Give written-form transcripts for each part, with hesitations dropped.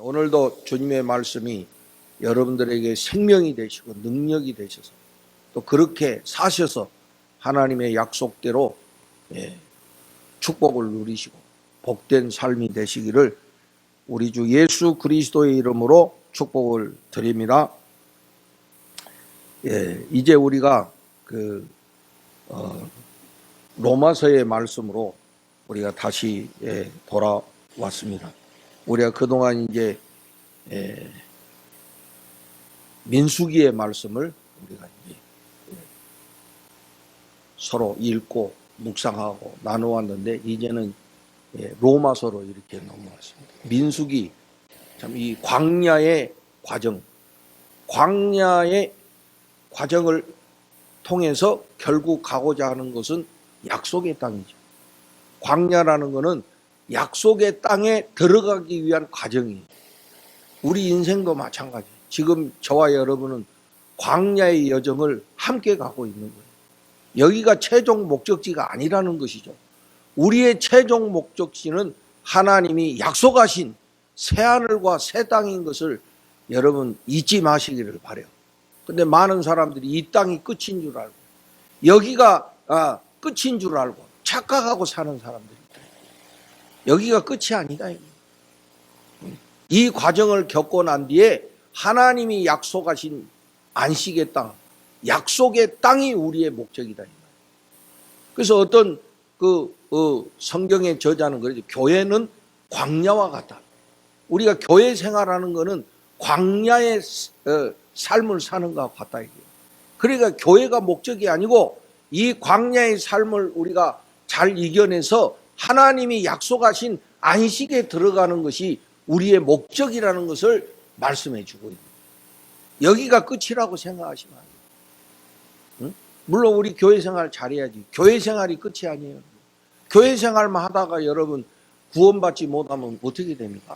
오늘도 주님의 말씀이 여러분들에게 생명이 되시고 능력이 되셔서 또 그렇게 사셔서 하나님의 약속대로 축복을 누리시고 복된 삶이 되시기를 우리 주 예수 그리스도의 이름으로 축복을 드립니다. 이제 우리가 로마서의 말씀으로 우리가 다시 돌아왔습니다. 우리가 그동안 이제 민수기의 말씀을 우리가 이제 서로 읽고 묵상하고 나누었는데 이제는 로마서로 이렇게 넘어왔습니다. 민수기 참 이 광야의 과정을 통해서 결국 가고자 하는 것은 약속의 땅이죠. 광야라는 것은 약속의 땅에 들어가기 위한 과정이에요. 우리 인생도 마찬가지. 지금 저와 여러분은 광야의 여정을 함께 가고 있는 거예요. 여기가 최종 목적지가 아니라는 것이죠. 우리의 최종 목적지는 하나님이 약속하신 새하늘과 새 땅인 것을 여러분 잊지 마시기를 바라요. 근데 많은 사람들이 이 땅이 끝인 줄 알고 여기가 끝인 줄 알고 착각하고 사는 사람들이 있다. 여기가 끝이 아니다. 이 과정을 겪고 난 뒤에 하나님이 약속하신 안식의 땅, 약속의 땅이 우리의 목적이다. 그래서 어떤 성경의 저자는 그러죠. 교회는 광야와 같다. 우리가 교회 생활하는 것은 광야의 삶을 사는 것과 같다. 그러니까 교회가 목적이 아니고 이 광야의 삶을 우리가 잘 이겨내서 하나님이 약속하신 안식에 들어가는 것이 우리의 목적이라는 것을 말씀해 주고 있습니다. 여기가 끝이라고 생각하시면 안 돼요. 물론 우리 교회 생활 잘해야지. 교회 생활이 끝이 아니에요. 교회 생활만 하다가 여러분 구원받지 못하면 어떻게 됩니까?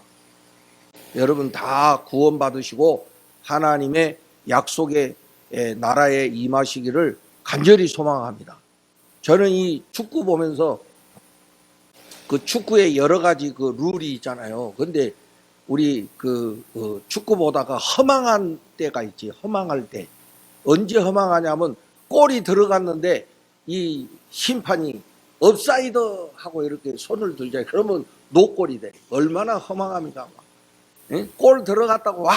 여러분 다 구원받으시고 하나님의 약속의 나라에 임하시기를 간절히 소망합니다. 저는 이 축구 보면서 그 축구에 여러 가지 그 룰이 있잖아요. 근데 우리 축구 보다가 허망한 때가 있지. 허망할 때. 언제 허망하냐면 골이 들어갔는데 이 심판이 업사이드 하고 이렇게 손을 들자. 그러면 노골이 돼. 얼마나 허망합니까? 골 들어갔다고 와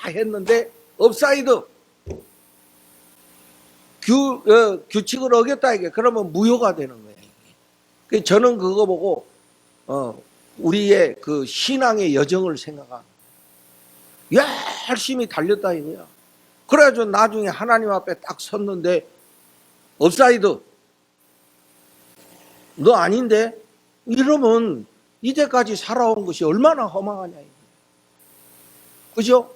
했는데 업사이드. 규칙을 어겼다 이게. 그러면 무효가 되는 거예요. 저는 그거 보고 우리의 그 신앙의 여정을 생각합니다. 열심히 달렸다 이거야. 그래가지고 나중에 하나님 앞에 딱 섰는데 업사이드. 너 아닌데? 이러면 이제까지 살아온 것이 얼마나 허망하냐. 그죠?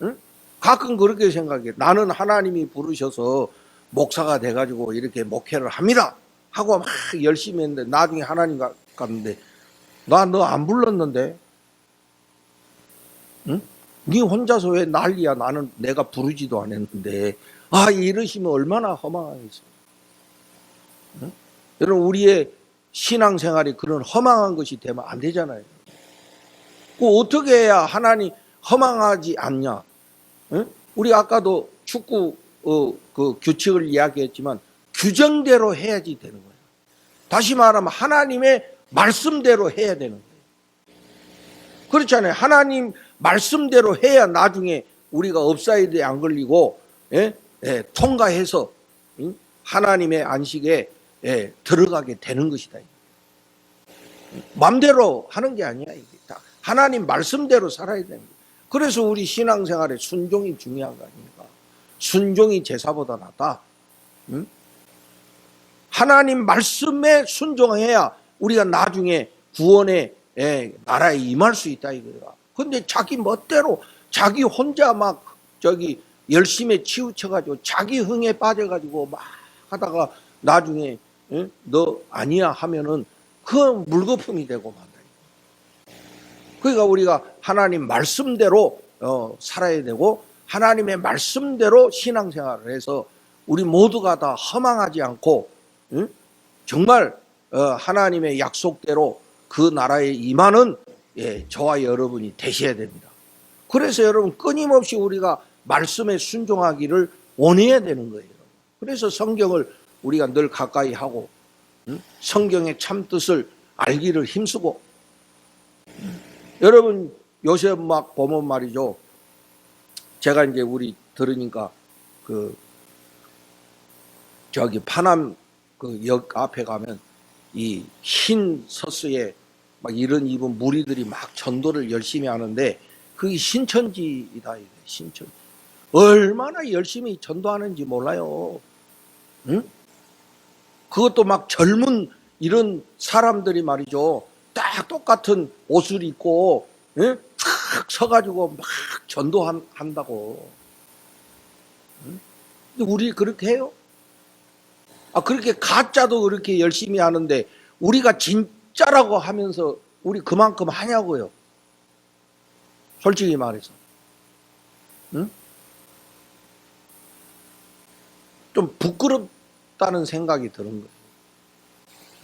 응? 가끔 그렇게 생각해. 나는 하나님이 부르셔서 목사가 돼가지고 이렇게 목회를 합니다. 하고 막 열심히 했는데 나중에 하나님 갔는데 나 너 안 불렀는데? 응? 네 혼자서 왜 난리야? 나는 내가 부르지도 않았는데. 이러시면 얼마나 허망하겠어. 응? 여러분 우리의 신앙생활이 그런 허망한 것이 되면 안 되잖아요. 어떻게 해야 하나님 허망하지 않냐? 응? 우리 아까도 축구 그 규칙을 이야기했지만 규정대로 해야지 되는 거예요. 다시 말하면 하나님의 말씀대로 해야 되는 거예요. 그렇잖아요. 하나님 말씀대로 해야 나중에 우리가 업사이드에 안 걸리고 통과해서 하나님의 안식에 들어가게 되는 것이다. 마음대로 하는 게 아니야. 이게 다 하나님 말씀대로 살아야 되는 거예요. 그래서 우리 신앙생활에 순종이 중요한 거 아닙니까? 순종이 제사보다 낫다. 응? 하나님 말씀에 순종해야 우리가 나중에 구원의 나라에 임할 수 있다 이거야. 근데 자기 멋대로 자기 혼자 막 열심히 치우쳐가지고 자기 흥에 빠져가지고 막 하다가 나중에 너 아니야 하면은 그 물거품이 되고 만다. 그러니까 우리가 하나님 말씀대로 살아야 되고 하나님의 말씀대로 신앙생활을 해서 우리 모두가 다 허망하지 않고 정말 하나님의 약속대로 그 나라에 임하는 저와 여러분이 되셔야 됩니다. 그래서 여러분 끊임없이 우리가 말씀에 순종하기를 원해야 되는 거예요. 그래서 성경을 우리가 늘 가까이 하고 성경의 참 뜻을 알기를 힘쓰고 여러분 요새 막 보면 말이죠. 제가 이제 우리 들으니까 그 저기 파남 그 역 앞에 가면 이 흰 서스에 막 이런 입은 무리들이 막 전도를 열심히 하는데 그게 신천지이다. 신천지. 얼마나 열심히 전도하는지 몰라요. 응? 그것도 막 젊은 이런 사람들이 말이죠. 딱 똑같은 옷을 입고 응? 탁 서가지고 막 전도한다고. 응? 근데 우리 그렇게 해요? 그렇게 가짜도 그렇게 열심히 하는데 우리가 진짜라고 하면서 우리 그만큼 하냐고요. 솔직히 말해서. 응? 좀 부끄럽다는 생각이 드는 거예요.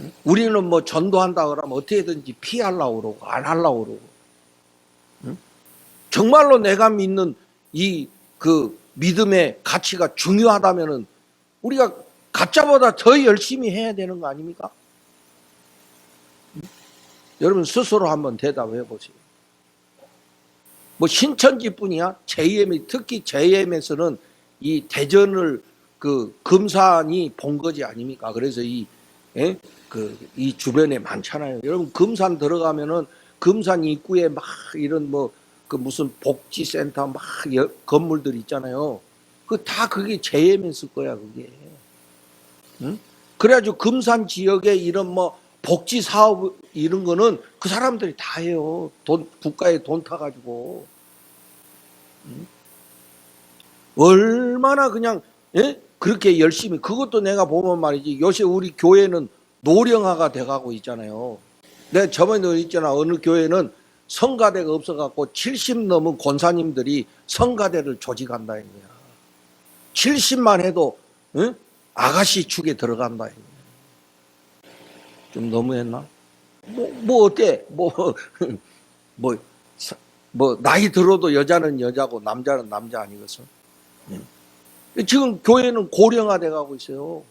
응? 우리는 뭐 전도한다 그러면 어떻게든지 피하려고 그러고 안 하려고 그러고. 응? 정말로 내가 믿는 이 그 믿음의 가치가 중요하다면은 우리가 가짜보다 더 열심히 해야 되는 거 아닙니까? 응? 여러분 스스로 한번 대답해 보세요. 뭐 신천지뿐이야? JM, 특히 JM에서는 이 대전을 그 금산이 본 거지 아닙니까? 그래서 이 주변에 많잖아요. 여러분 금산 들어가면은 금산 입구에 막 이런 뭐 그 무슨 복지센터 막 건물들 있잖아요. 그게 JM했을 거야 그게. 응? 그래가지고 금산 지역에 이런 뭐 복지 사업 이런 거는 그 사람들이 다 해요. 국가에 돈 타가지고. 응? 얼마나 그냥 그렇게 열심히 그것도 내가 보면 말이지 요새 우리 교회는 노령화가 돼가고 있잖아요. 내가 저번에도 있잖아. 어느 교회는 성가대가 없어갖고 70 넘은 권사님들이 성가대를 조직한다 이거야. 70만 해도 아가씨 축에 들어간다 이거야. 좀 너무했나? 뭐 어때? 뭐 나이 들어도 여자는 여자고 남자는 남자 아니겠어? 지금 교회는 고령화돼 가고 있어요.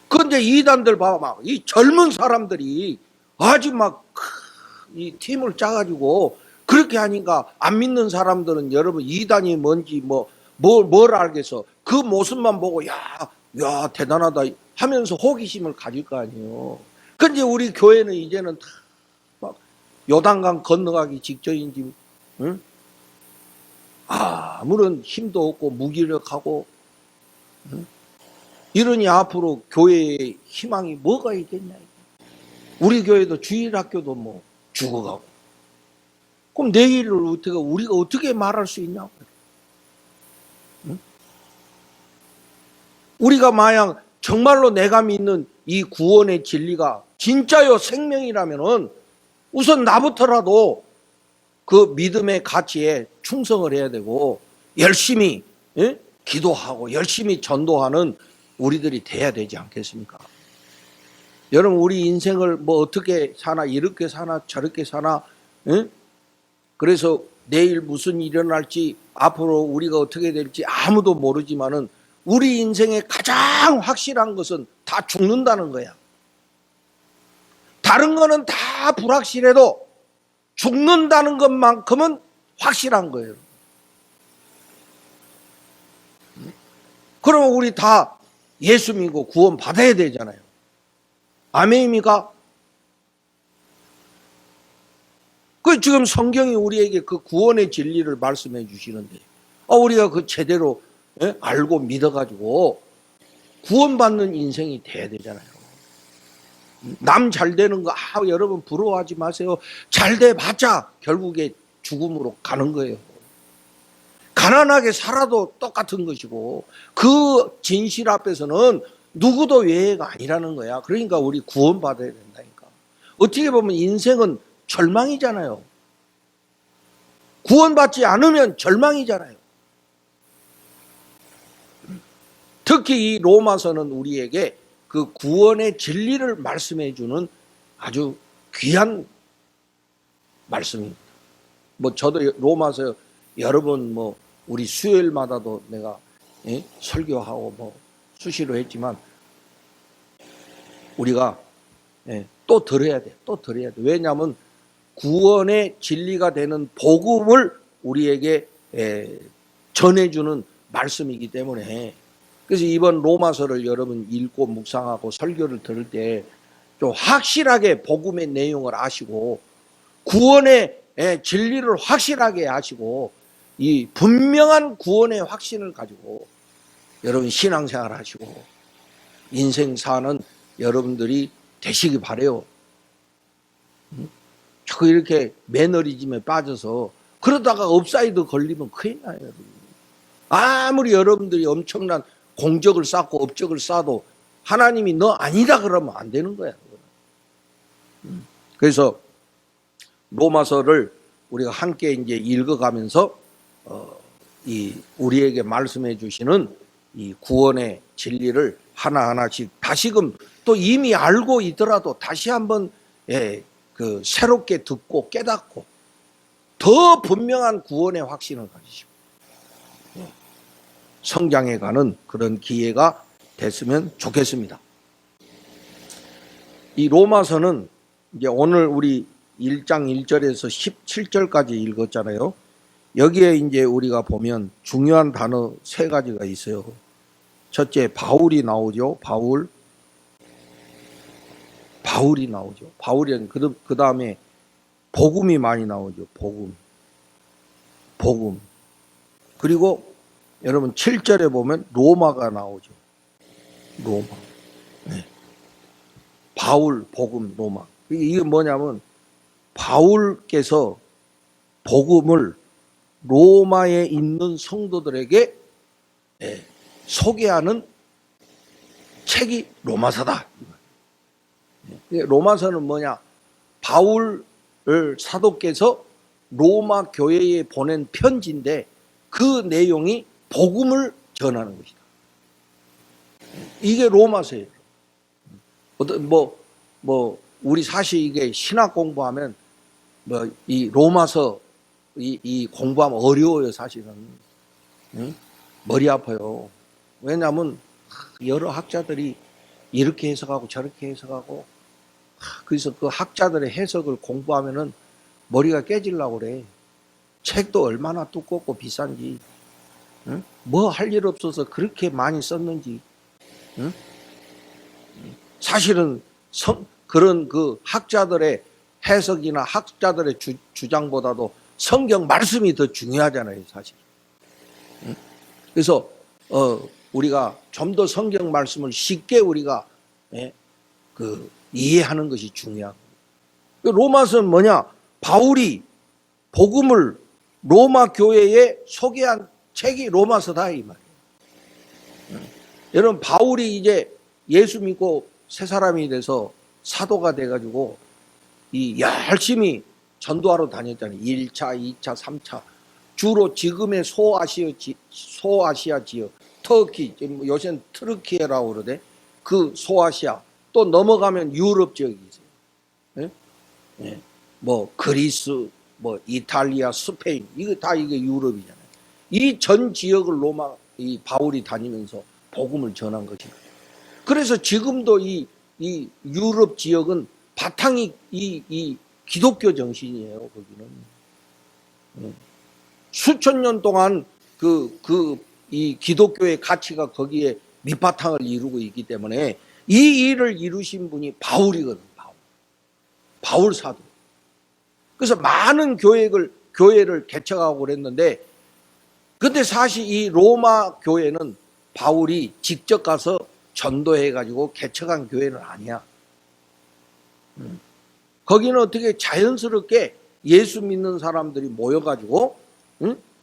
그런데 이단들 봐봐, 막 이 젊은 사람들이 아주 막 이 팀을 짜가지고 그렇게 하니까 안 믿는 사람들은 여러분 이단이 뭔지 뭘 알겠어? 그 모습만 보고 야 대단하다 하면서 호기심을 가질 거 아니에요. 근데 우리 교회는 이제는 다 막 요단강 건너가기 직전인지 응? 아무런 힘도 없고 무기력하고 응? 이러니 앞으로 교회의 희망이 뭐가 있겠냐. 우리 교회도 주일학교도 뭐 죽어가고 그럼 내일을 우리가 어떻게 말할 수 있냐고. 응? 우리가 만약 정말로 내가 믿는 이 구원의 진리가 진짜요 생명이라면은 우선 나부터라도 그 믿음의 가치에 충성을 해야 되고 열심히 기도하고 열심히 전도하는 우리들이 돼야 되지 않겠습니까? 여러분 우리 인생을 뭐 어떻게 사나 이렇게 사나 저렇게 사나 그래서 내일 무슨 일이 일어날지 앞으로 우리가 어떻게 될지 아무도 모르지만은 우리 인생의 가장 확실한 것은 다 죽는다는 거야. 다른 거는 다 불확실해도 죽는다는 것만큼은 확실한 거예요. 그러면 우리 다 예수 믿고 구원 받아야 되잖아요. 아멘입니까? 지금 성경이 우리에게 그 구원의 진리를 말씀해 주시는데 우리가 그 제대로 알고 믿어가지고 구원받는 인생이 돼야 되잖아요. 남 잘 되는 거 여러분 부러워하지 마세요. 잘 돼봤자 결국에 죽음으로 가는 거예요. 가난하게 살아도 똑같은 것이고 그 진실 앞에서는 누구도 외해가 아니라는 거야. 그러니까 우리 구원받아야 된다니까. 어떻게 보면 인생은 절망이잖아요. 구원받지 않으면 절망이잖아요. 특히 이 로마서는 우리에게 그 구원의 진리를 말씀해 주는 아주 귀한 말씀입니다. 뭐 저도 로마서 여러 번 뭐 우리 수요일마다도 내가 설교하고 뭐 수시로 했지만 우리가 또 들어야 돼. 또 들어야 돼. 왜냐하면 구원의 진리가 되는 복음을 우리에게 전해주는 말씀이기 때문에, 그래서 이번 로마서를 여러분 읽고 묵상하고 설교를 들을 때 좀 확실하게 복음의 내용을 아시고 구원의 진리를 확실하게 아시고 이 분명한 구원의 확신을 가지고 여러분 신앙생활 하시고 인생 사는 여러분들이 되시기 바래요. 자꾸 이렇게 매너리즘에 빠져서 그러다가 업사이드 걸리면 큰일 나요. 여러분. 아무리 여러분들이 엄청난 공적을 쌓고 업적을 쌓아도 하나님이 너 아니다 그러면 안 되는 거야. 그래서 로마서를 우리가 함께 이제 읽어가면서 이 우리에게 말씀해 주시는 이 구원의 진리를 하나하나씩 다시금 또 이미 알고 있더라도 다시 한번 그 새롭게 듣고 깨닫고 더 분명한 구원의 확신을 가지시고 성장해 가는 그런 기회가 됐으면 좋겠습니다. 이 로마서는 이제 오늘 우리 1장 1절에서 17절까지 읽었잖아요. 여기에 이제 우리가 보면 중요한 단어 3가지가 있어요. 첫째, 바울이 나오죠. 바울이 나오죠. 바울이 그 다음에 복음이 많이 나오죠. 복음. 그리고 여러분 7절에 보면 로마가 나오죠. 로마. 네. 바울, 복음, 로마. 이게 뭐냐면 바울께서 복음을 로마에 있는 성도들에게 소개하는 책이 로마서다. 로마서는 뭐냐? 바울 사도께서 로마 교회에 보낸 편지인데 그 내용이 복음을 전하는 것이다. 이게 로마서예요. 우리 사실 이게 신학 공부하면 이 로마서 이 공부하면 어려워요, 사실은. 응? 머리 아파요. 왜냐하면 여러 학자들이 이렇게 해석하고 저렇게 해석하고, 그래서 그 학자들의 해석을 공부하면은 머리가 깨지려고 그래. 책도 얼마나 두껍고 비싼지, 응? 뭐 할 일 없어서 그렇게 많이 썼는지, 응? 사실은 그런 그 학자들의 해석이나 학자들의 주장보다도 성경 말씀이 더 중요하잖아요, 사실. 그래서 우리가 좀 더 성경 말씀을 쉽게 우리가 이해하는 것이 중요하고. 로마서는 뭐냐? 바울이 복음을 로마 교회에 소개한 책이 로마서다 이 말이에요. 여러분 바울이 이제 예수 믿고 새 사람이 돼서 사도가 돼가지고 이 열심히 전도하러 다녔잖아요. 1차, 2차, 3차. 주로 지금의 소아시아 지역, 터키, 요새는 트르키예라고 그러대. 그 소아시아. 또 넘어가면 유럽 지역이 있어요. 네? 뭐 그리스, 뭐 이탈리아, 스페인, 이게 유럽이잖아요. 이 전 지역을 이 바울이 다니면서 복음을 전한 것입니다. 그래서 지금도 이 유럽 지역은 바탕이 이 기독교 정신이에요. 거기는 수천 년 동안 이 기독교의 가치가 거기에 밑바탕을 이루고 있기 때문에 이 일을 이루신 분이 바울이거든. 바울 사도. 그래서 많은 교회를 개척하고 그랬는데, 근데 사실 이 로마 교회는 바울이 직접 가서 전도해가지고 개척한 교회는 아니야. 거기는 어떻게 자연스럽게 예수 믿는 사람들이 모여가지고,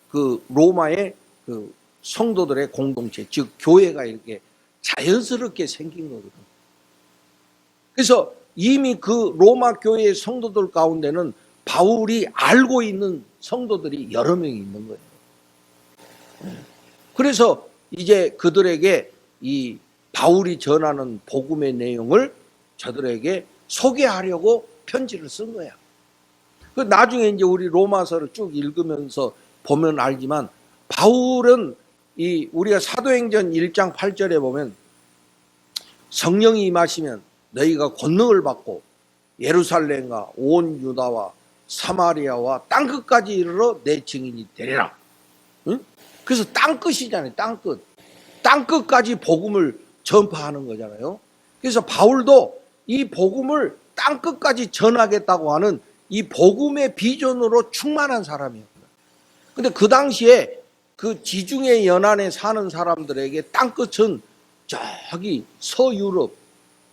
그 로마의 그 성도들의 공동체, 즉 교회가 이렇게 자연스럽게 생긴 거거든. 그래서 이미 그 로마 교회의 성도들 가운데는 바울이 알고 있는 성도들이 여러 명이 있는 거예요. 그래서 이제 그들에게 이 바울이 전하는 복음의 내용을 저들에게 소개하려고 편지를 쓴 거야. 그 나중에 이제 우리 로마서를 쭉 읽으면서 보면 알지만 바울은 이 우리가 사도행전 1장 8절에 보면 성령이 임하시면 너희가 권능을 받고 예루살렘과 온 유다와 사마리아와 땅끝까지 이르러 내 증인이 되리라. 응? 그래서 땅끝이잖아요. 땅끝. 땅끝까지 복음을 전파하는 거잖아요. 그래서 바울도 이 복음을 땅끝까지 전하겠다고 하는 이 복음의 비전으로 충만한 사람이었어요. 근데 그 당시에 그 지중해 연안에 사는 사람들에게 땅끝은 저기 서유럽,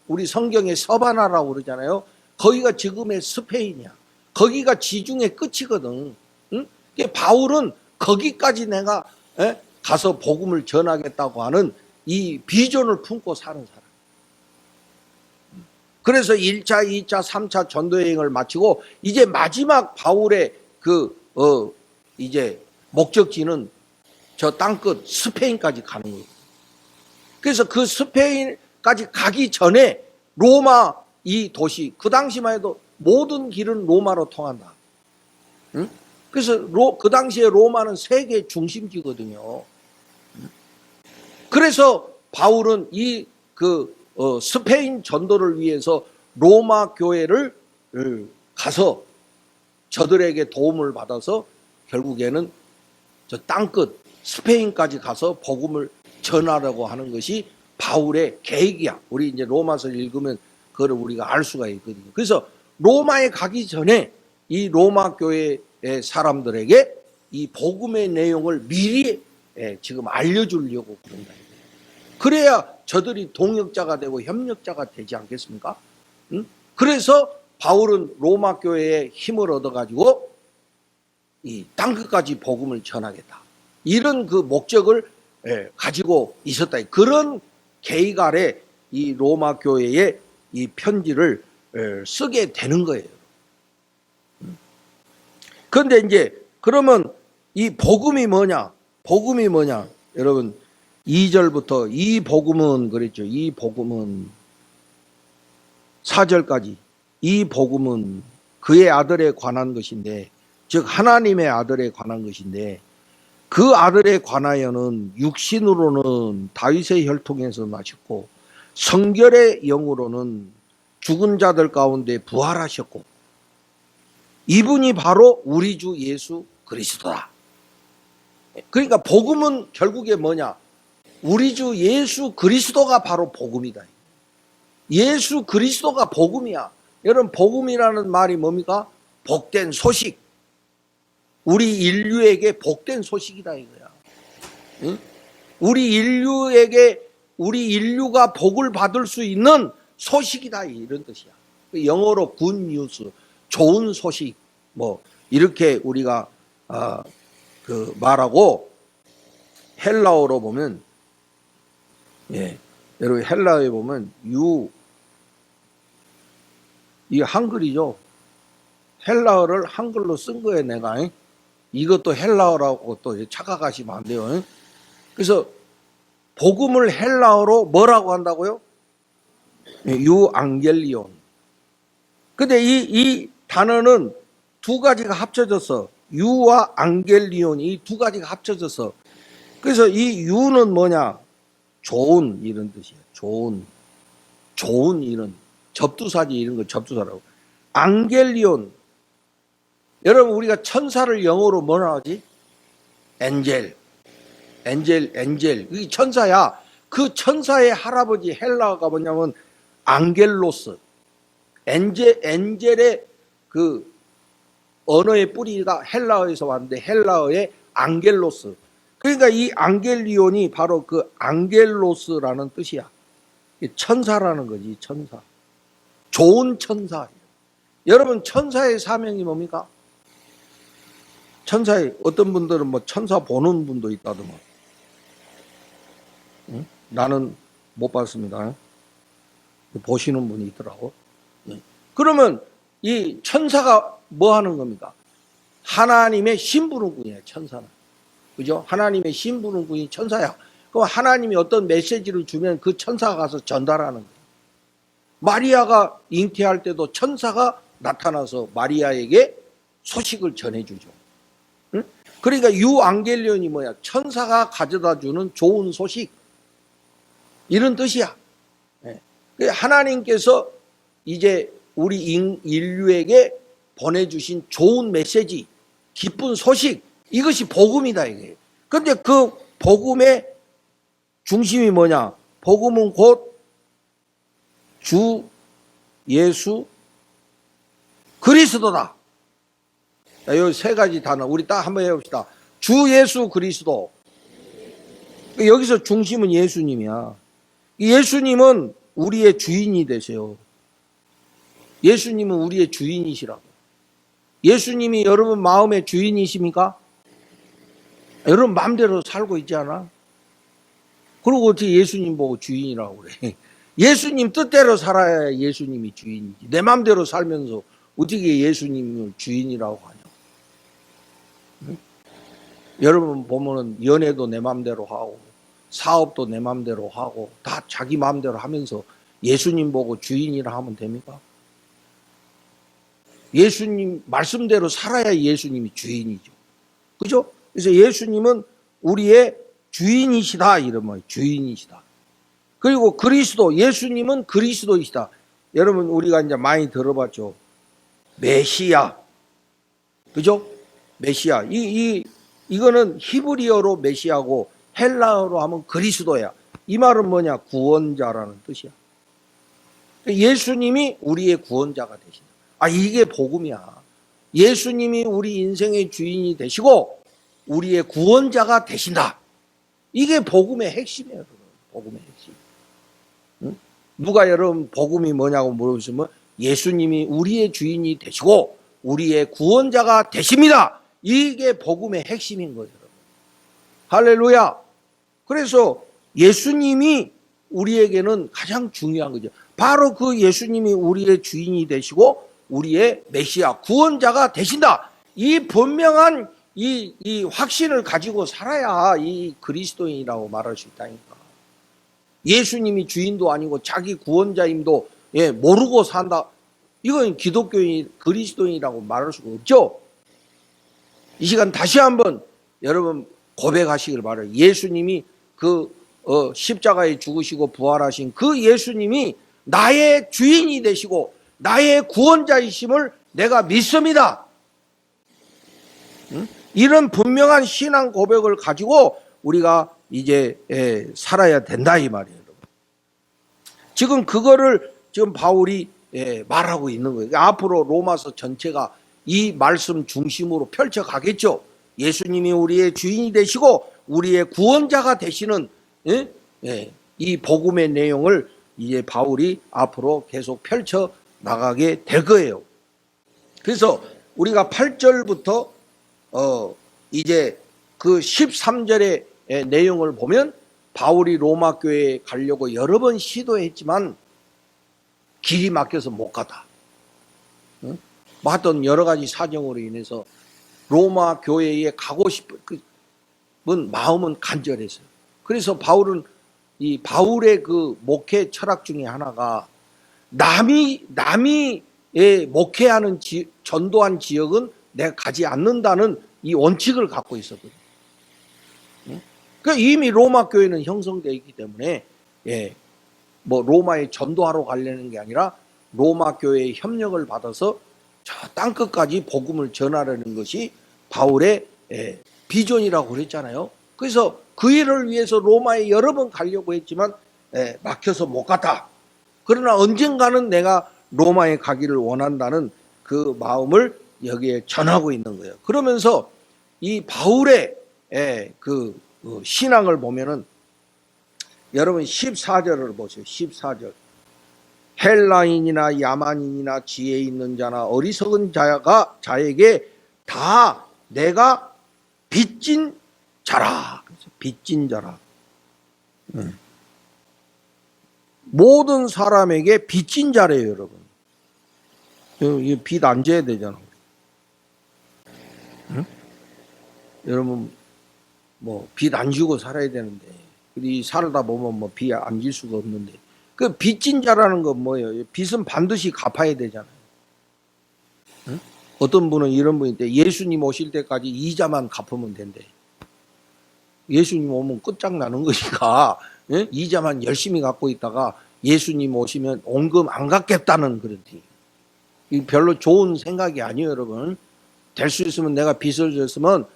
우리 성경에 서바나라고 그러잖아요. 거기가 지금의 스페인이야. 거기가 지중해 끝이거든. 응? 바울은 거기까지 내가 가서 복음을 전하겠다고 하는 이 비전을 품고 사는 사람. 그래서 1차, 2차, 3차 전도여행을 마치고 이제 마지막 바울의 이제 목적지는 저 땅끝 스페인까지 가는 거예요. 그래서 그 스페인까지 가기 전에 로마 이 도시, 그 당시만 해도 모든 길은 로마로 통한다. 응? 그래서 그 당시에 로마는 세계 중심지거든요. 그래서 바울은 이 스페인 전도를 위해서 로마 교회를 가서 저들에게 도움을 받아서 결국에는 저 땅끝 스페인까지 가서 복음을 전하려고 하는 것이 바울의 계획이야. 우리 이제 로마서를 읽으면 그걸 우리가 알 수가 있거든요. 그래서 로마에 가기 전에 이 로마 교회의 사람들에게 이 복음의 내용을 미리 지금 알려주려고 그런다. 그래야 저들이 동역자가 되고 협력자가 되지 않겠습니까? 응? 그래서 바울은 로마 교회에 힘을 얻어가지고 이 땅끝까지 복음을 전하겠다. 이런 그 목적을 가지고 있었다. 그런 계획 아래 이 로마 교회에 이 편지를 쓰게 되는 거예요. 그런데 이제 그러면 이 복음이 뭐냐? 복음이 뭐냐? 여러분 2절부터 이 복음은 그랬죠. 이 복음은 4절까지 이 복음은 그의 아들에 관한 것인데 즉 하나님의 아들에 관한 것인데 그 아들에 관하여는 육신으로는 다윗의 혈통에서 나셨고 성결의 영으로는 죽은 자들 가운데 부활하셨고 이분이 바로 우리 주 예수 그리스도다. 그러니까 복음은 결국에 뭐냐? 우리 주 예수 그리스도가 바로 복음이다. 예수 그리스도가 복음이야. 여러분 복음이라는 말이 뭡니까? 복된 소식. 우리 인류에게 복된 소식이다 이거야. 응? 우리 인류가 복을 받을 수 있는 소식이다 이런 뜻이야. 영어로 good news, 좋은 소식 뭐 이렇게 우리가 말하고 헬라어로 보면 여러분 헬라어에 보면 이 한글이죠. 헬라어를 한글로 쓴 거예요 내가. 이것도 헬라어라고 또 착각하시면 안 돼요. 그래서 복음을 헬라어로 뭐라고 한다고요? 유앙겔리온. 근데 이 단어는 두 가지가 합쳐져서 유와 앙겔리온 이 두 가지가 합쳐져서 그래서 이 유는 뭐냐? 좋은 이런 뜻이에요. 좋은 이런 접두사지 이런 거 접두사라고. 앙겔리온. 여러분 우리가 천사를 영어로 뭐라 하지? 엔젤. 이 천사야. 그 천사의 할아버지 헬라어가 뭐냐면 앙겔로스. 엔젤의 그 언어의 뿌리가 헬라어에서 왔는데 헬라어의 앙겔로스. 그러니까 이 앙겔리온이 바로 그 앙겔로스라는 뜻이야. 천사라는 거지, 천사. 좋은 천사. 여러분 천사의 사명이 뭡니까? 천사의 어떤 분들은 뭐 천사 보는 분도 있다더만. 응? 나는 못 봤습니다. 보시는 분이 있더라고. 그러면 이 천사가 뭐 하는 겁니까? 하나님의 신부름꾼이에요, 천사는. 그죠? 하나님의 신부름꾼이 천사야. 그럼 하나님이 어떤 메시지를 주면 그 천사가 가서 전달하는 거예요. 마리아가 잉태할 때도 천사가 나타나서 마리아에게 소식을 전해주죠. 응? 그러니까 유앙겔리온이 뭐야? 천사가 가져다 주는 좋은 소식, 이런 뜻이야. 예. 하나님께서 이제 우리 인류에게 보내주신 좋은 메시지, 기쁜 소식, 이것이 복음이다 이게. 그런데 그 복음의 중심이 뭐냐? 복음은 곧 주 예수 그리스도다. 이 세 가지 단어 우리 딱 한번 해봅시다. 주 예수 그리스도. 여기서 중심은 예수님이야. 예수님은 우리의 주인이 되세요. 예수님은 우리의 주인이시라고. 예수님이 여러분 마음의 주인이십니까? 여러분 마음대로 살고 있지 않아? 그리고 어떻게 예수님 보고 주인이라고 그래? 예수님 뜻대로 살아야 예수님이 주인이지. 내 마음대로 살면서 어떻게 예수님을 주인이라고 하냐? 응? 여러분 보면은 연애도 내 마음대로 하고 사업도 내 마음대로 하고 다 자기 마음대로 하면서 예수님 보고 주인이라 하면 됩니까? 예수님 말씀대로 살아야 예수님이 주인이죠. 그죠? 그래서 예수님은 우리의 주인이시다 이러면 주인이시다. 그리고 그리스도, 예수님은 그리스도이시다. 여러분 우리가 이제 많이 들어봤죠. 메시아. 그죠? 메시아. 이거는 히브리어로 메시아고 헬라어로 하면 그리스도야. 이 말은 뭐냐? 구원자라는 뜻이야. 예수님이 우리의 구원자가 되신다. 이게 복음이야. 예수님이 우리 인생의 주인이 되시고 우리의 구원자가 되신다. 이게 복음의 핵심이에요. 여러분. 복음의 핵심. 응? 누가 여러분 복음이 뭐냐고 물어보시면 예수님이 우리의 주인이 되시고 우리의 구원자가 되십니다. 이게 복음의 핵심인 거예요. 여러분. 할렐루야. 그래서 예수님이 우리에게는 가장 중요한 거죠. 바로 그 예수님이 우리의 주인이 되시고 우리의 메시아 구원자가 되신다. 이 분명한 이 확신을 가지고 살아야 이 그리스도인이라고 말할 수 있다니까. 예수님이 주인도 아니고 자기 구원자임도 모르고 산다. 이건 기독교인 그리스도인이라고 말할 수가 없죠. 이 시간 다시 한번 여러분 고백하시길 바라요. 예수님이 그 십자가에 죽으시고 부활하신 그 예수님이 나의 주인이 되시고 나의 구원자이심을 내가 믿습니다. 응? 이런 분명한 신앙 고백을 가지고 우리가 이제 살아야 된다 이 말이에요. 여러분. 지금 그거를 지금 바울이 말하고 있는 거예요. 앞으로 로마서 전체가 이 말씀 중심으로 펼쳐가겠죠. 예수님이 우리의 주인이 되시고 우리의 구원자가 되시는 이 복음의 내용을 이제 바울이 앞으로 계속 펼쳐 나가게 될 거예요. 그래서 우리가 8절부터 이제 그 13절의 내용을 보면 바울이 로마 교회에 가려고 여러 번 시도했지만 길이 막혀서 못 가다. 어떤 여러 가지 사정으로 인해서 로마 교회에 가고 싶은 마음은 간절했어요. 그래서 바울은 이 바울의 그 목회 철학 중에 하나가 남이 목회하는 전도한 지역은 내가 가지 않는다는 이 원칙을 갖고 있었거든요. 그러니까 이미 로마 교회는 형성되어 있기 때문에 로마에 전도하러 가려는 게 아니라 로마 교회의 협력을 받아서 저 땅끝까지 복음을 전하려는 것이 바울의 비전이라고 그랬잖아요. 그래서 그 일을 위해서 로마에 여러 번 가려고 했지만 막혀서 못 갔다. 그러나 언젠가는 내가 로마에 가기를 원한다는 그 마음을 여기에 전하고 있는 거예요. 그러면서 이 바울의 그 신앙을 보면은 여러분 14절을 보세요. 14절. 헬라인이나 야만인이나 지혜 있는 자나 어리석은 자에게 다 내가 빚진 자라. 빚진 자라. 모든 사람에게 빚진 자래요, 여러분. 빚 안 져야 되잖아. 응? 여러분, 빚 안 지고 살아야 되는데, 이 살다 보면 빚 안 질 수가 없는데, 그 빚진 자라는 건 뭐예요? 빚은 반드시 갚아야 되잖아요. 응? 어떤 분은 이런 분인데 예수님 오실 때까지 이자만 갚으면 된대. 예수님 오면 끝장나는 거니까 예? 이자만 열심히 갚고 있다가 예수님 오시면 원금 안 갚겠다는 그런지. 이 별로 좋은 생각이 아니에요, 여러분. 될 수 있으면 내가 빚을 졌으면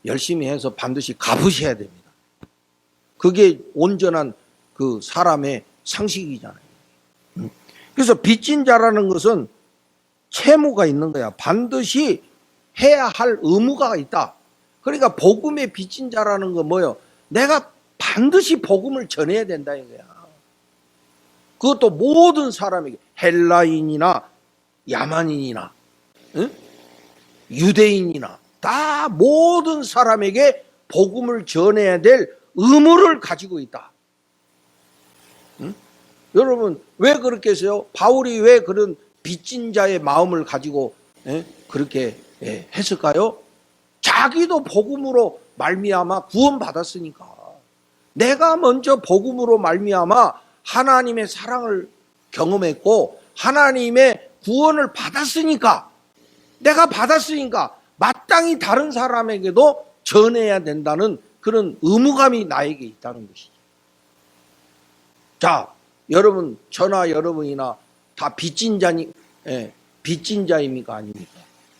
열심히 해서 반드시 갚으셔야 됩니다. 그게 온전한 그 사람의 상식이잖아요. 그래서 빚진 자라는 것은 채무가 있는 거야. 반드시 해야 할 의무가 있다. 그러니까 복음의 빚진 자라는 건 뭐예요? 내가 반드시 복음을 전해야 된다 이거야. 그것도 모든 사람에게, 헬라인이나 야만인이나 응? 유대인이나 다 모든 사람에게 복음을 전해야 될 의무를 가지고 있다. 응? 여러분 왜 그렇게 했어요? 바울이 왜 그런 빚진 자의 마음을 가지고 그렇게 했을까요? 자기도 복음으로 말미암아 구원받았으니까. 내가 먼저 복음으로 말미암아 하나님의 사랑을 경험했고 하나님의 구원을 받았으니까, 내가 받았으니까 마땅히 다른 사람에게도 전해야 된다는 그런 의무감이 나에게 있다는 것이죠. 자, 여러분, 저나 여러분이나 다 빚진 자니, 빚진 자입니까? 아닙니까?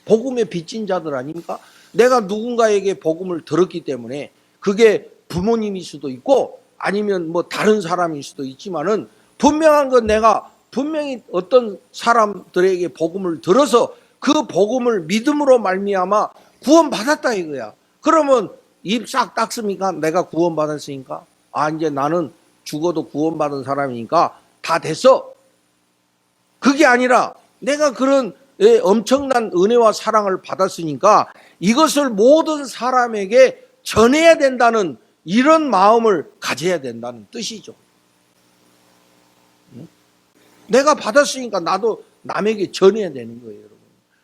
복음의 빚진 자들 아닙니까? 내가 누군가에게 복음을 들었기 때문에 그게 부모님일 수도 있고 아니면 뭐 다른 사람일 수도 있지만은 분명한 건 내가 분명히 어떤 사람들에게 복음을 들어서 그 복음을 믿음으로 말미암아 구원받았다 이거야. 그러면 입 싹 닦습니까? 내가 구원받았으니까. 아, 이제 나는 죽어도 구원받은 사람이니까 다 됐어. 그게 아니라 내가 그런 엄청난 은혜와 사랑을 받았으니까 이것을 모든 사람에게 전해야 된다는 이런 마음을 가져야 된다는 뜻이죠. 내가 받았으니까 나도 남에게 전해야 되는 거예요, 여러분.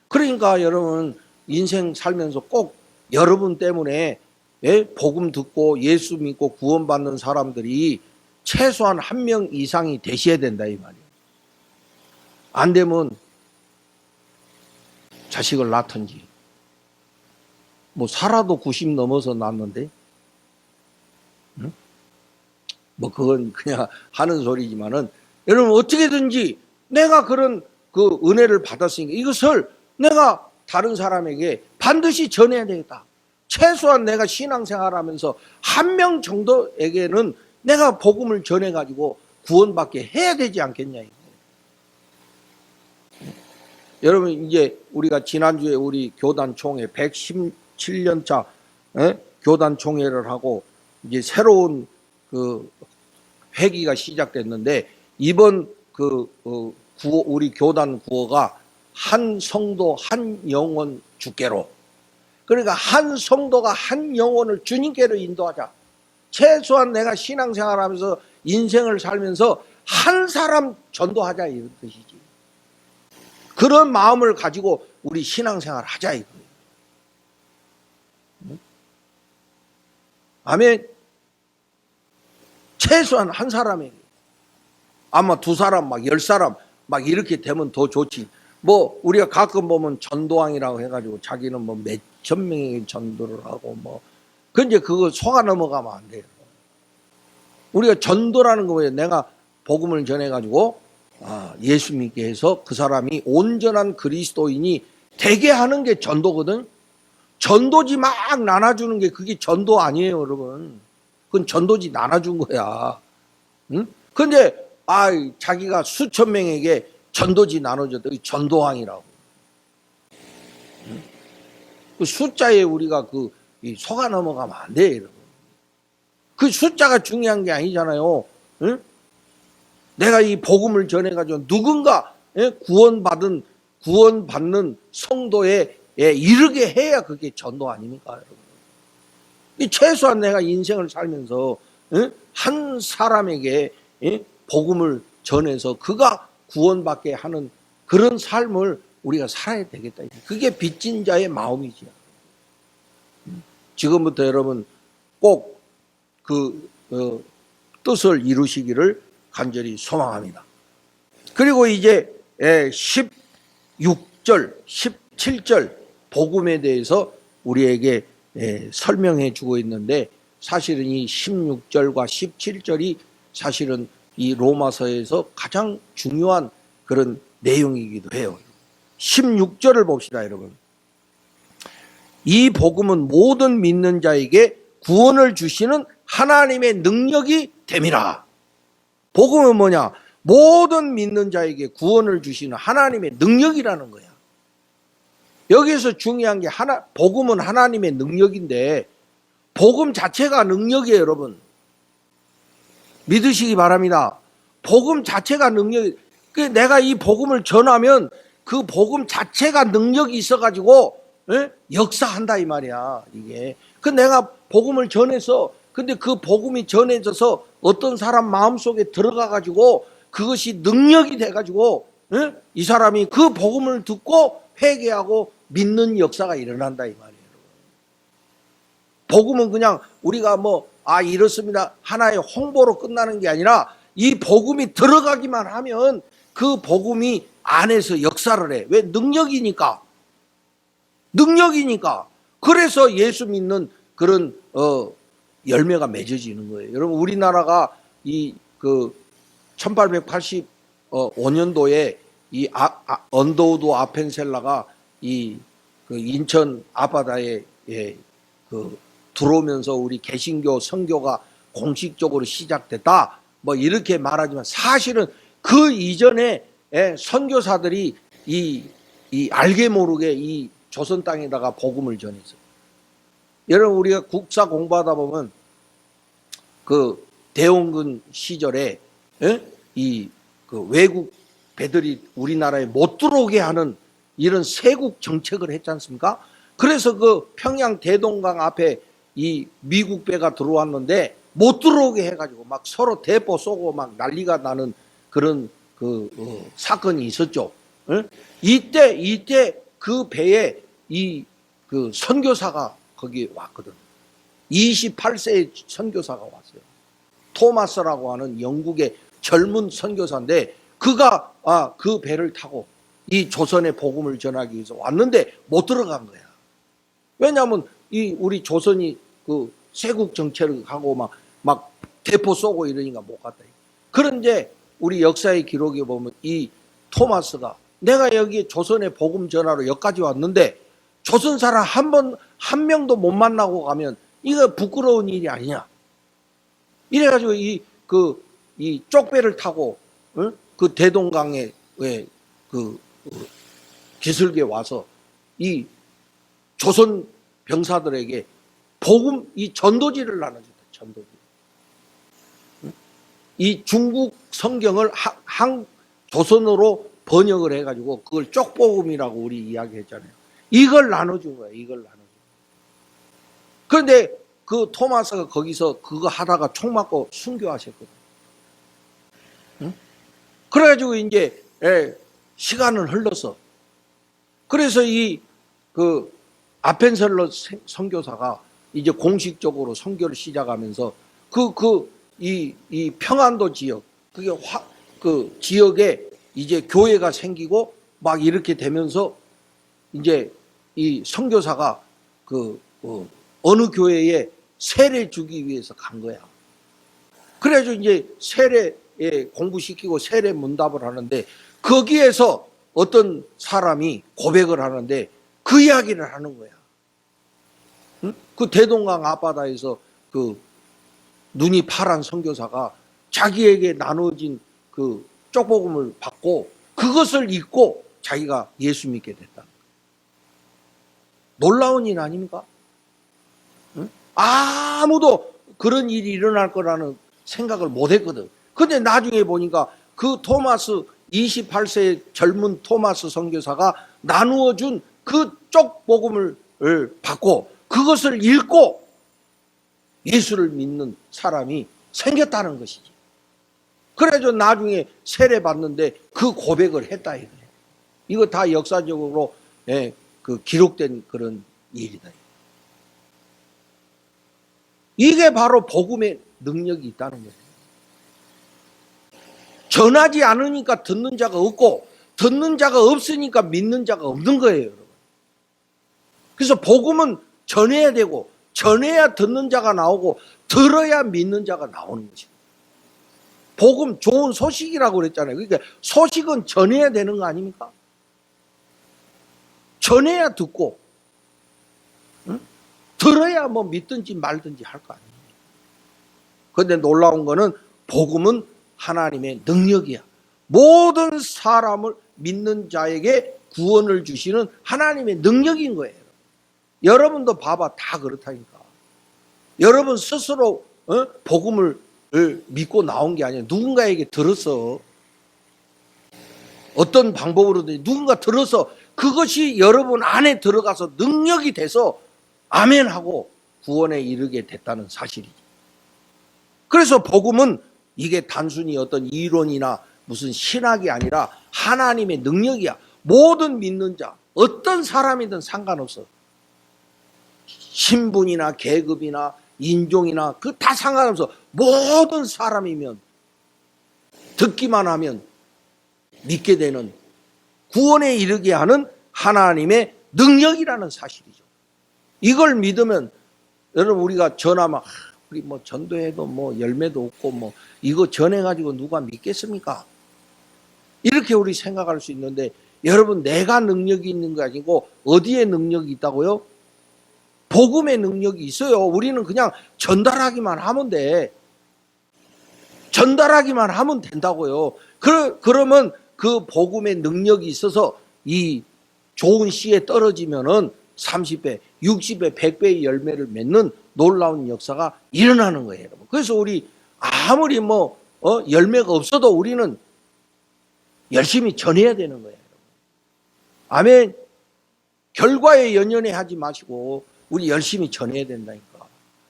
그러니까 여러분 인생 살면서 꼭 여러분 때문에 복음 듣고 예수 믿고 구원받는 사람들이 최소한 1명 이상이 되셔야 된다 이 말이에요. 안 되면 자식을 낳든지, 뭐 살아도 90 넘어서 낳는데, 응? 뭐 그건 그냥 하는 소리지만은 여러분 어떻게든지 내가 그런 그 은혜를 받았으니까 이것을 내가 다른 사람에게 반드시 전해야 되겠다. 최소한 내가 신앙생활하면서 1명 정도에게는 내가 복음을 전해가지고 구원받게 해야 되지 않겠냐. 여러분 이제 우리가 지난주에 우리 교단 총회 117년차 교단 총회를 하고 이제 새로운 그 회기가 시작됐는데 이번 그 우리 교단 구호가 한 성도 한 영혼 주께로. 그러니까 한 성도가 한 영혼을 주님께로 인도하자. 최소한 내가 신앙생활하면서 인생을 살면서 한 사람 전도하자 이런 뜻이지. 그런 마음을 가지고 우리 신앙생활 하자 이거예요. 아멘. 최소한 한 사람에게. 아마 2사람 막 10사람 막 이렇게 되면 더 좋지. 뭐 우리가 가끔 보면 전도왕이라고 해가지고 자기는 뭐 몇천 명에게 전도를 하고 뭐 근데 그거 속아 넘어가면 안 돼요. 우리가 전도라는 거 뭐예요? 내가 복음을 전해가지고 예수 믿게 해서 그 사람이 온전한 그리스도인이 되게 하는 게 전도거든. 전도지 막 나눠주는 게 그게 전도 아니에요, 여러분. 그건 전도지 나눠준 거야. 응? 근데 자기가 수천 명에게 전도지 나눠줬다. 전도왕이라고. 응? 그 숫자에 우리가 속아 넘어가면 안 돼, 여러분. 그 숫자가 중요한 게 아니잖아요. 응? 내가 이 복음을 전해가지고 누군가 구원받는 성도에 이르게 해야 그게 전도 아닙니까, 여러분? 최소한 내가 인생을 살면서 한 사람에게 복음을 전해서 그가 구원받게 하는 그런 삶을 우리가 살아야 되겠다. 그게 빚진 자의 마음이지요. 지금부터 여러분 꼭 그 뜻을 이루시기를 간절히 소망합니다. 그리고 이제 16절, 7절 복음에 대해서 우리에게 설명해 주고 있는데, 사실은 이 16절과 17절이 사실은 이 로마서에서 가장 중요한 그런 내용이기도 해요. 16절을 봅시다, 여러분. 이 복음은 모든 믿는 자에게 구원을 주시는 하나님의 능력이 됨이라. 복음은 뭐냐? 모든 믿는 자에게 구원을 주시는 하나님의 능력이라는 거야. 여기서 중요한 게 복음은 하나님의 능력인데, 복음 자체가 능력이에요, 여러분. 믿으시기 바랍니다. 복음 자체가 능력이, 내가 이 복음을 전하면 그 복음 자체가 능력이 있어가지고 역사한다 이 말이야, 이게. 내가 복음을 전해서, 근데 그 복음이 전해져서 어떤 사람 마음속에 들어가가지고 그것이 능력이 돼가지고 이 사람이 그 복음을 듣고 회개하고 믿는 역사가 일어난다 이 말이에요. 복음은 그냥 우리가 이렇습니다 하나의 홍보로 끝나는 게 아니라, 이 복음이 들어가기만 하면 그 복음이 안에서 역사를 해. 왜? 능력이니까. 그래서 예수 믿는 그런 열매가 맺어지는 거예요. 여러분, 우리나라가 1885년도에 이 언더우드 아펜셀라가 그 인천 아바다에 들어오면서 우리 개신교 선교가 공식적으로 시작됐다, 이렇게 말하지만, 사실은 그 이전에 선교사들이 이 알게 모르게 이 조선 땅에다가 복음을 전했어요. 여러분, 우리가 국사 공부하다 보면 그 대원군 시절에 그 외국 배들이 우리나라에 못 들어오게 하는 이런 세국 정책을 했지 않습니까? 그래서 그 평양 대동강 앞에 이 미국 배가 들어왔는데 못 들어오게 해가지고 막 서로 대포 쏘고 막 난리가 나는 그런 사건이 있었죠. 이때 그 배에 그 선교사가 거기 왔거든. 28세의 선교사가 왔어요. 토마스라고 하는 영국의 젊은 선교사인데, 그가 그 배를 타고 이 조선의 복음을 전하기 위해서 왔는데 못 들어간 거야. 왜냐하면 우리 조선이 그 세국 정책을 하고 막 대포 쏘고 이러니까 못 갔다. 그런데 우리 역사의 기록에 보면 이 토마스가, 내가 여기 조선의 복음 전하러 여기까지 왔는데 조선 사람 한 명도 못 만나고 가면 이거 부끄러운 일이 아니냐. 이래가지고 이 쪽배를 타고 그 대동강에 그 기슭에 와서 이 조선 병사들에게 복음, 이 전도지를 나눠줬다. 전도지. 이 중국 성경을 조선어로 번역을 해가지고 그걸 쪽복음이라고 우리 이야기했잖아요. 이걸 나눠준 거야. 이걸 나눠준 거야. 그런데 그 토마스가 거기서 그거 하다가 총 맞고 순교하셨거든. 그래가지고 이제 시간은 흘렀어. 그래서 그 아펜셀러 선교사가 이제 공식적으로 선교를 시작하면서 이 평안도 지역, 그 지역에 이제 교회가 생기고 막 이렇게 되면서 이제 이 선교사가 어느 교회에 세례 주기 위해서 간 거야. 그래가지고 이제 세례에 공부시키고 세례 문답을 하는데, 거기에서 어떤 사람이 고백을 하는데 그 이야기를 하는 거야. 응? 그 대동강 앞바다에서 그 눈이 파란 선교사가 자기에게 나눠진 그 쪽복음을 받고 그것을 잊고 자기가 예수 믿게 됐다. 놀라운 일 아닙니까? 응? 아무도 그런 일이 일어날 거라는 생각을 못 했거든. 근데 나중에 보니까 그 토마스, 28세의 젊은 토마스 선교사가 나누어준 그 쪽복음을 받고 그것을 읽고 예수를 믿는 사람이 생겼다는 것이지. 그래서 나중에 세례 받는데 그 고백을 했다 이거예요. 이거 다 역사적으로 그 기록된 그런 일이다. 이게 바로 복음의 능력이 있다는 거예요. 전하지 않으니까 듣는 자가 없고, 듣는 자가 없으니까 믿는 자가 없는 거예요, 여러분. 그래서 복음은 전해야 되고, 전해야 듣는 자가 나오고, 들어야 믿는 자가 나오는 것입니다. 복음, 좋은 소식이라고 그랬잖아요. 그러니까 소식은 전해야 되는 거 아닙니까? 전해야 듣고, 응? 들어야 뭐 믿든지 말든지 할 거 아니에요. 그런데 놀라운 거는 복음은 하나님의 능력이야. 모든 사람을 믿는 자에게 구원을 주시는 하나님의 능력인 거예요. 여러분도 봐봐, 다 그렇다니까. 여러분 스스로 복음을 믿고 나온 게 아니라 누군가에게 들어서, 어떤 방법으로든 누군가 들어서 그것이 여러분 안에 들어가서 능력이 돼서 아멘하고 구원에 이르게 됐다는 사실이지. 그래서 복음은 이게 단순히 어떤 이론이나 무슨 신학이 아니라 하나님의 능력이야. 모든 믿는 자, 어떤 사람이든 상관없어. 신분이나 계급이나 인종이나 그 다 상관없어. 모든 사람이면, 듣기만 하면 믿게 되는, 구원에 이르게 하는 하나님의 능력이라는 사실이죠. 이걸 믿으면 여러분, 우리가 전하면 우리 뭐 전도해도 뭐 열매도 없고 뭐 이거 전해가지고 누가 믿겠습니까? 이렇게 우리 생각할 수 있는데, 여러분, 내가 능력이 있는 게 아니고 어디에 능력이 있다고요? 복음의 능력이 있어요. 우리는 그냥 전달하기만 하면 돼. 전달하기만 하면 된다고요. 그러면 그 복음의 능력이 있어서 이 좋은 씨에 떨어지면은 30배, 60배, 100배의 열매를 맺는 놀라운 역사가 일어나는 거예요, 여러분. 그래서 우리 아무리 뭐 열매가 없어도 우리는 열심히 전해야 되는 거예요, 여러분. 아멘. 결과에 연연해 하지 마시고 우리 열심히 전해야 된다니까.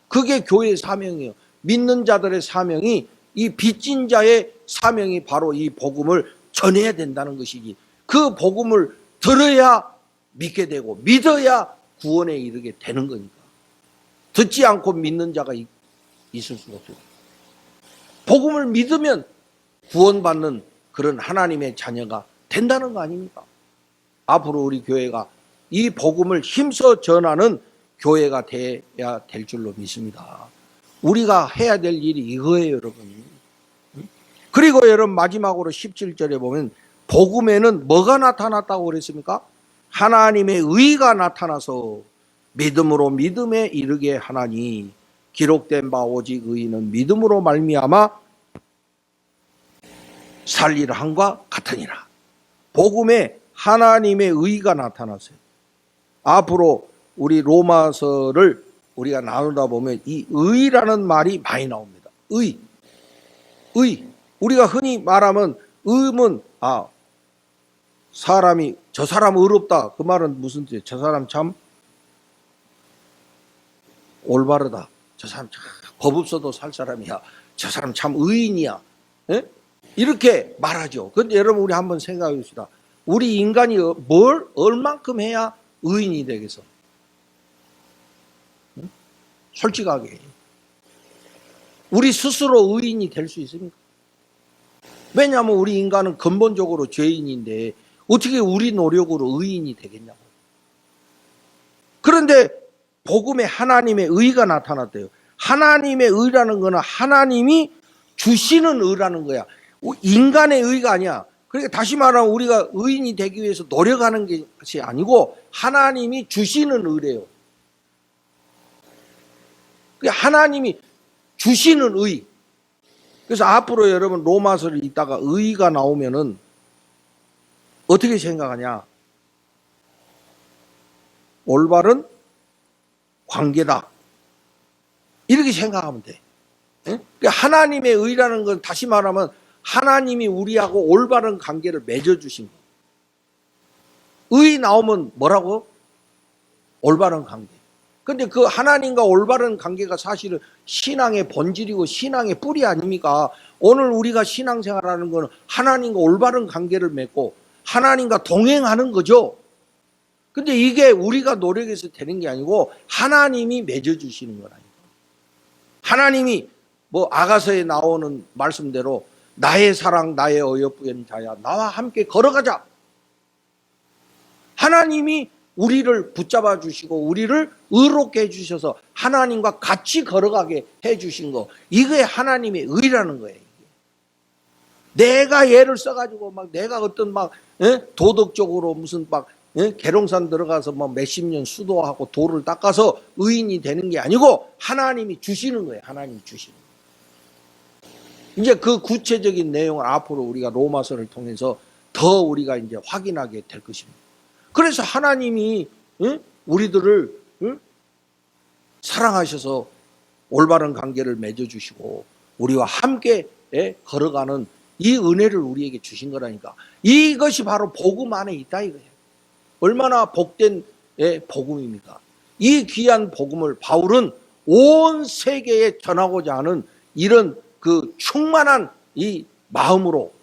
그게 교회의 사명이에요. 믿는 자들의 사명이, 이 빚진 자의 사명이 바로 이 복음을 전해야 된다는 것이지. 그 복음을 들어야 믿게 되고 믿어야 구원에 이르게 되는 거니까. 듣지 않고 믿는 자가 있을 수가 없어요. 복음을 믿으면 구원받는 그런 하나님의 자녀가 된다는 거 아닙니까? 앞으로 우리 교회가 이 복음을 힘써 전하는 교회가 돼야 될 줄로 믿습니다. 우리가 해야 될 일이 이거예요, 여러분. 그리고 여러분, 마지막으로 17절에 보면 복음에는 뭐가 나타났다고 그랬습니까? 하나님의 의가 나타나서 믿음으로 믿음에 이르게 하나니, 기록된 바 오직 의인은 믿음으로 말미암아 살리라 함과 같으니라. 복음에 하나님의 의가 나타났어요. 앞으로 우리 로마서를 우리가 나누다 보면 이 의라는 말이 많이 나옵니다. 의. 우리가 흔히 말하면 의문, 사람이, 저 사람 의롭다. 그 말은 무슨 뜻이에요? 저 사람 참 올바르다. 저 사람 참 법 없어도 살 사람이야. 저 사람 참 의인이야. 에? 이렇게 말하죠. 그런데 여러분, 우리 한번 생각해 봅시다. 우리 인간이 얼만큼 해야 의인이 되겠어? 응? 솔직하게. 우리 스스로 의인이 될 수 있습니까? 왜냐하면 우리 인간은 근본적으로 죄인인데 어떻게 우리 노력으로 의인이 되겠냐고. 그런데 복음에 하나님의 의가 나타났대요. 하나님의 의라는 거는 하나님이 주시는 의라는 거야. 인간의 의가 아니야. 그러니까 다시 말하면 우리가 의인이 되기 위해서 노력하는 것이 아니고 하나님이 주시는 의래요. 하나님이 주시는 의. 그래서 앞으로 여러분 로마서를 읽다가 의가 나오면은 어떻게 생각하냐? 올바른 관계다. 이렇게 생각하면 돼. 그러니까 하나님의 의라는 건 다시 말하면 하나님이 우리하고 올바른 관계를 맺어주신 거. 의 나오면 뭐라고? 올바른 관계. 근데 그 하나님과 올바른 관계가 사실은 신앙의 본질이고 신앙의 뿌리 아닙니까? 오늘 우리가 신앙생활하는 거는 하나님과 올바른 관계를 맺고 하나님과 동행하는 거죠. 근데 이게 우리가 노력해서 되는 게 아니고 하나님이 맺어주시는 거라니까. 하나님이 뭐 아가서에 나오는 말씀대로 나의 사랑 나의 어여쁜 자야 나와 함께 걸어가자. 하나님이 우리를 붙잡아 주시고 우리를 의롭게 해주셔서 하나님과 같이 걸어가게 해주신 거, 이게 하나님의 의라는 거예요. 내가 얘를 써가지고 막 내가 어떤 막 도덕적으로 무슨 막 계룡산 들어가서 뭐 몇십 년 수도하고 돌을 닦아서 의인이 되는 게 아니고 하나님이 주시는 거예요. 하나님이 주시는 거예요. 이제 그 구체적인 내용을 앞으로 우리가 로마서를 통해서 더 우리가 이제 확인하게 될 것입니다. 그래서 하나님이 우리들을 사랑하셔서 올바른 관계를 맺어주시고 우리와 함께 걸어가는 이 은혜를 우리에게 주신 거라니까. 이것이 바로 복음 안에 있다 이거예요. 얼마나 복된 복음입니까? 이 귀한 복음을 바울은 온 세계에 전하고자 하는 이런 그 충만한 이 마음으로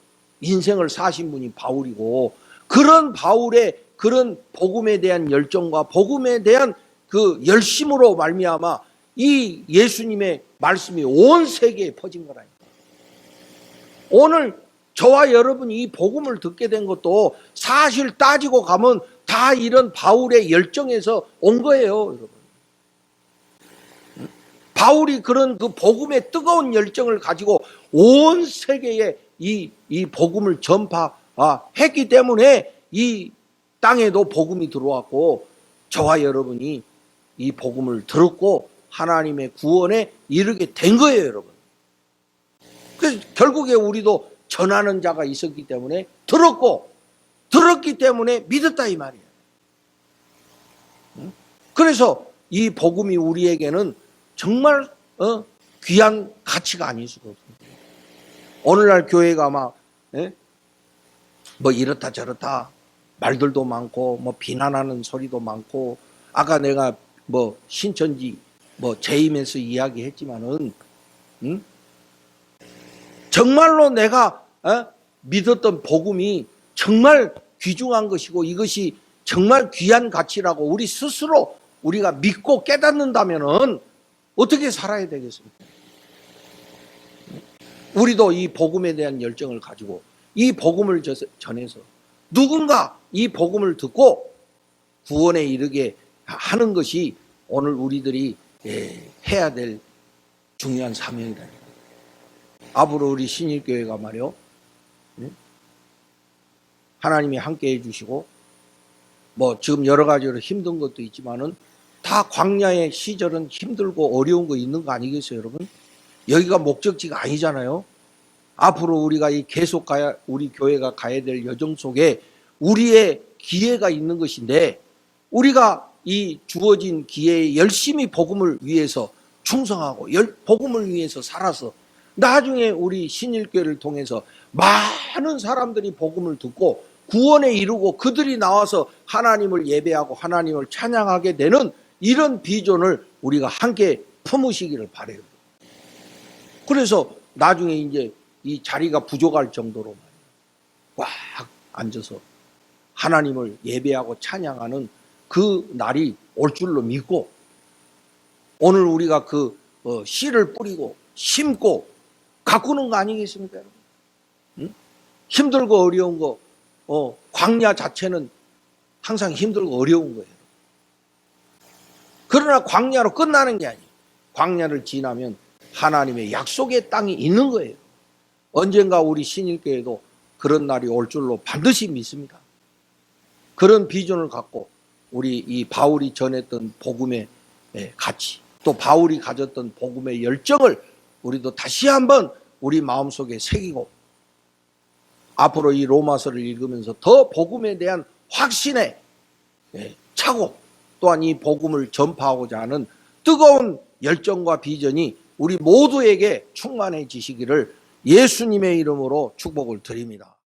인생을 사신 분이 바울이고, 그런 바울의 그런 복음에 대한 열정과 복음에 대한 그 열심으로 말미암아 이 예수님의 말씀이 온 세계에 퍼진 거라니까. 오늘 저와 여러분이 이 복음을 듣게 된 것도 사실 따지고 가면 다 이런 바울의 열정에서 온 거예요, 여러분. 바울이 그런 그 복음의 뜨거운 열정을 가지고 온 세계에 이 복음을 전파했기 때문에 이 땅에도 복음이 들어왔고, 저와 여러분이 이 복음을 들었고 하나님의 구원에 이르게 된 거예요, 여러분. 그래서 결국에 우리도 전하는 자가 있었기 때문에 들었기 때문에 믿었다 이 말이에요. 그래서 이 복음이 우리에게는 정말 귀한 가치가 아닐 수가 없습니다. 오늘날 교회가 막 뭐 이렇다 저렇다 말들도 많고 뭐 비난하는 소리도 많고, 아까 내가 뭐 신천지 뭐 재임에서 이야기했지만은 정말로 내가 믿었던 복음이 정말 귀중한 것이고 이것이 정말 귀한 가치라고 우리 스스로 우리가 믿고 깨닫는다면은 어떻게 살아야 되겠습니까? 우리도 이 복음에 대한 열정을 가지고 이 복음을 전해서 누군가 이 복음을 듣고 구원에 이르게 하는 것이 오늘 우리들이 해야 될 중요한 사명이다. 앞으로 우리 신일교회가 말이요, 하나님이 함께 해주시고 뭐 지금 여러 가지로 힘든 것도 있지만은 다 광야의 시절은 힘들고 어려운 거 있는 거 아니겠어요, 여러분? 여기가 목적지가 아니잖아요. 앞으로 우리가 우리 교회가 가야 될 여정 속에 우리의 기회가 있는 것인데, 우리가 이 주어진 기회에 열심히 복음을 위해서 충성하고 복음을 위해서 살아서 나중에 우리 신일교회를 통해서 많은 사람들이 복음을 듣고 구원에 이르고 그들이 나와서 하나님을 예배하고 하나님을 찬양하게 되는 이런 비전을 우리가 함께 품으시기를 바라요. 그래서 나중에 이제 이 자리가 부족할 정도로 꽉 앉아서 하나님을 예배하고 찬양하는 그 날이 올 줄로 믿고, 오늘 우리가 그 씨를 뿌리고 심고 가꾸는 거 아니겠습니까, 여러분? 응? 힘들고 어려운 거, 광야 자체는 항상 힘들고 어려운 거예요. 그러나 광야로 끝나는 게 아니에요. 광야를 지나면 하나님의 약속의 땅이 있는 거예요. 언젠가 우리 신일교회도 그런 날이 올 줄로 반드시 믿습니다. 그런 비전을 갖고 우리 이 바울이 전했던 복음의 가치, 또 바울이 가졌던 복음의 열정을 우리도 다시 한번 우리 마음속에 새기고, 앞으로 이 로마서를 읽으면서 더 복음에 대한 확신에 차고, 또한 이 복음을 전파하고자 하는 뜨거운 열정과 비전이 우리 모두에게 충만해지시기를 예수님의 이름으로 축복을 드립니다.